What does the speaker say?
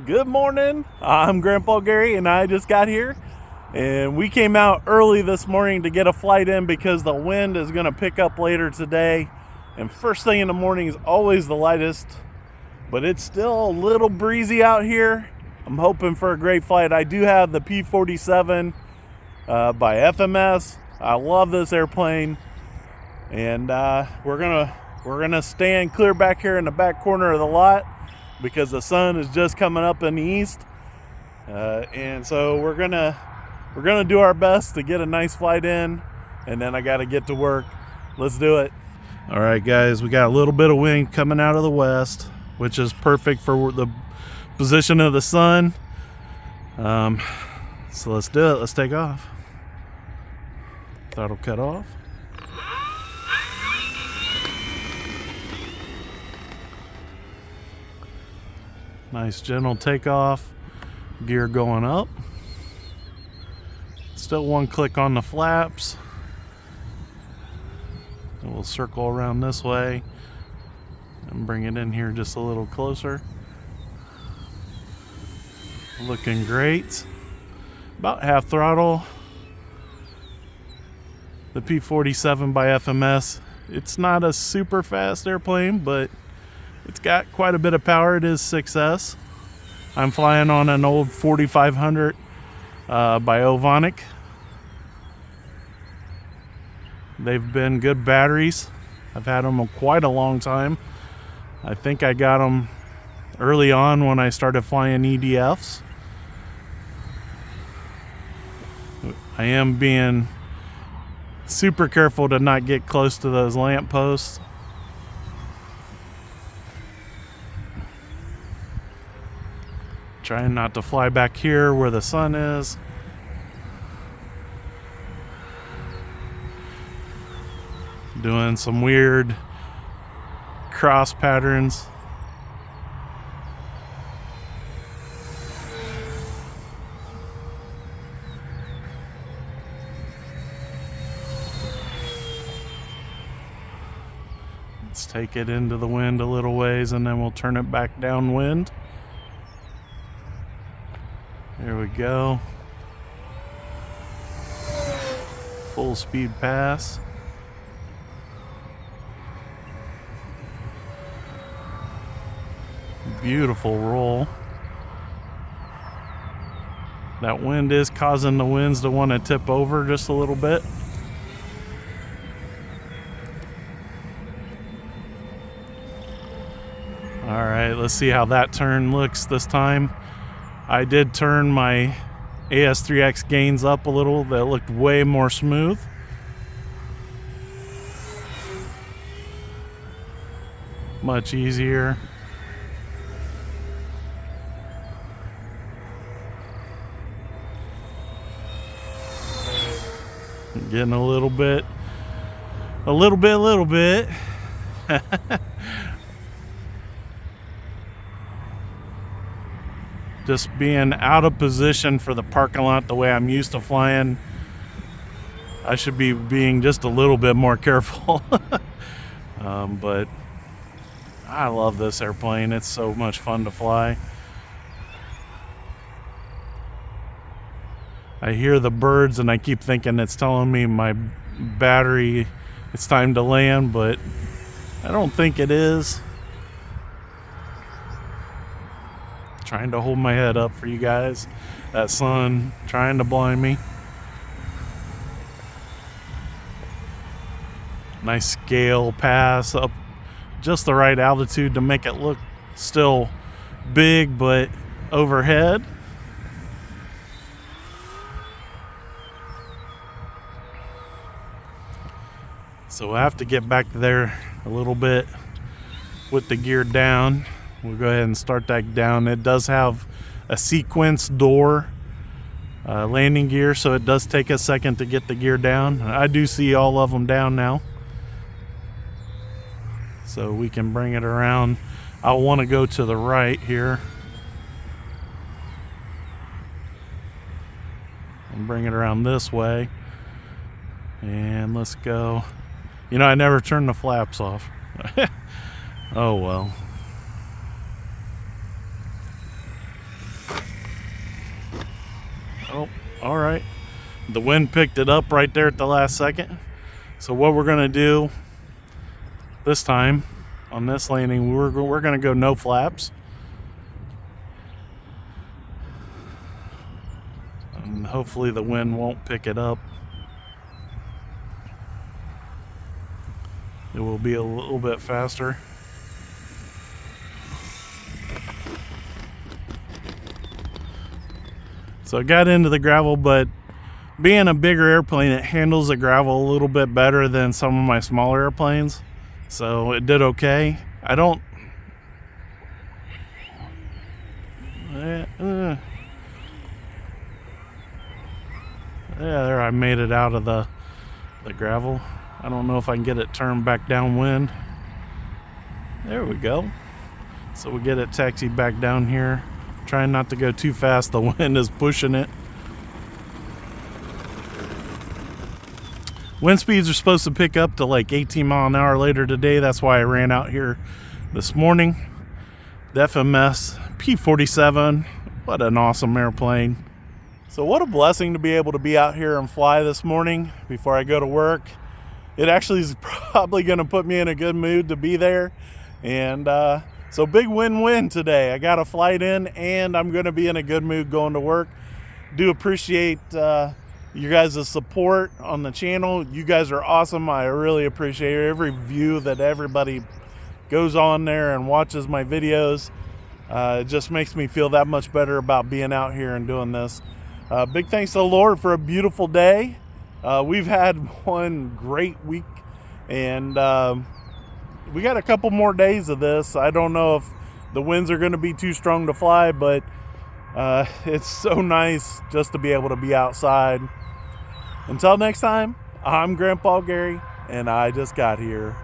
Good morning. I'm Grandpa Gary and I just got here and we came out early this morning to get a flight in because the wind is going to pick up later today, and first thing in the morning is always the lightest, but it's still a little breezy out here. I'm hoping for a great flight. I do have the P-47 by FMS. I love this airplane, and we're gonna stand clear back here in the back corner of the lot because the sun is just coming up in the east, and so we're gonna do our best to get a nice flight in, and then I got to get to work. Let's do it. All right, guys, we got a little bit of wind coming out of the west, which is perfect for the position of the sun. So let's do it. Let's take off. Throttle cut off. Nice gentle takeoff. Gear going up. Still one click on the flaps. And we'll circle around this way and bring it in here just a little closer. Looking great. About half throttle. The P-47 by FMS. It's not a super fast airplane, but it's got quite a bit of power. It is 6S. I'm flying on an old 4500 by Ovonic. They've been good batteries. I've had them quite a long time. I think I got them early on when I started flying EDFs. I am being super careful to not get close to those lamp posts. Trying not to fly back here where the sun is. Doing some weird cross patterns. Let's take it into the wind a little ways and then we'll turn it back downwind. There we go. Full speed pass. Beautiful roll. That wind is causing the winds to want to tip over just a little bit. All right, let's see how that turn looks this time. I did turn my AS3X gains up a little. That looked way more smooth. Much easier. Getting a little bit. Just being out of position for the parking lot the way I'm used to flying. I should be being just a little bit more careful. But I love this airplane. It's so much fun to fly. I hear the birds and I keep thinking it's telling me my battery, it's time to land, but I don't think it is. Trying to hold my head up for you guys. That sun trying to blind me. Nice scale pass up just the right altitude to make it look still big but overhead. So we'll have to get back there a little bit with the gear down. We'll go ahead and start that down. It does have a sequence door landing gear, so it does take a second to get the gear down. I do see all of them down now. So we can bring it around. I want to go to the right here. And bring it around this way. And let's go. You know, I never turned the flaps off. Oh well. All right. The wind picked it up right there at the last second. So what we're going to do this time on this landing, we're going to go no flaps. And hopefully the wind won't pick it up. It will be a little bit faster. So I got into the gravel, but being a bigger airplane, it handles the gravel a little bit better than some of my smaller airplanes. So it did okay. I don't... Yeah, there, I made it out of the gravel. I don't know if I can get it turned back downwind. There we go. So we get it taxied back down here. Trying not to go too fast. The wind is pushing it. Wind speeds are supposed to pick up to like 18 mile an hour later today. That's why I ran out here this morning. The FMS P-47. What an awesome airplane. So what a blessing to be able to be out here and fly this morning before I go to work. It actually is probably going to put me in a good mood to be there. And so big win-win today. I got a flight in and I'm going to be in a good mood going to work. Do appreciate you guys' support on the channel. You guys are awesome. I really appreciate every view that everybody goes on there and watches my videos. It just makes me feel that much better about being out here and doing this. Big thanks to the Lord for a beautiful day. We've had one great week, and we got a couple more days of this. I don't know if the winds are going to be too strong to fly, but it's so nice just to be able to be outside. Until next time, I'm Grandpa Gary, and I just got here.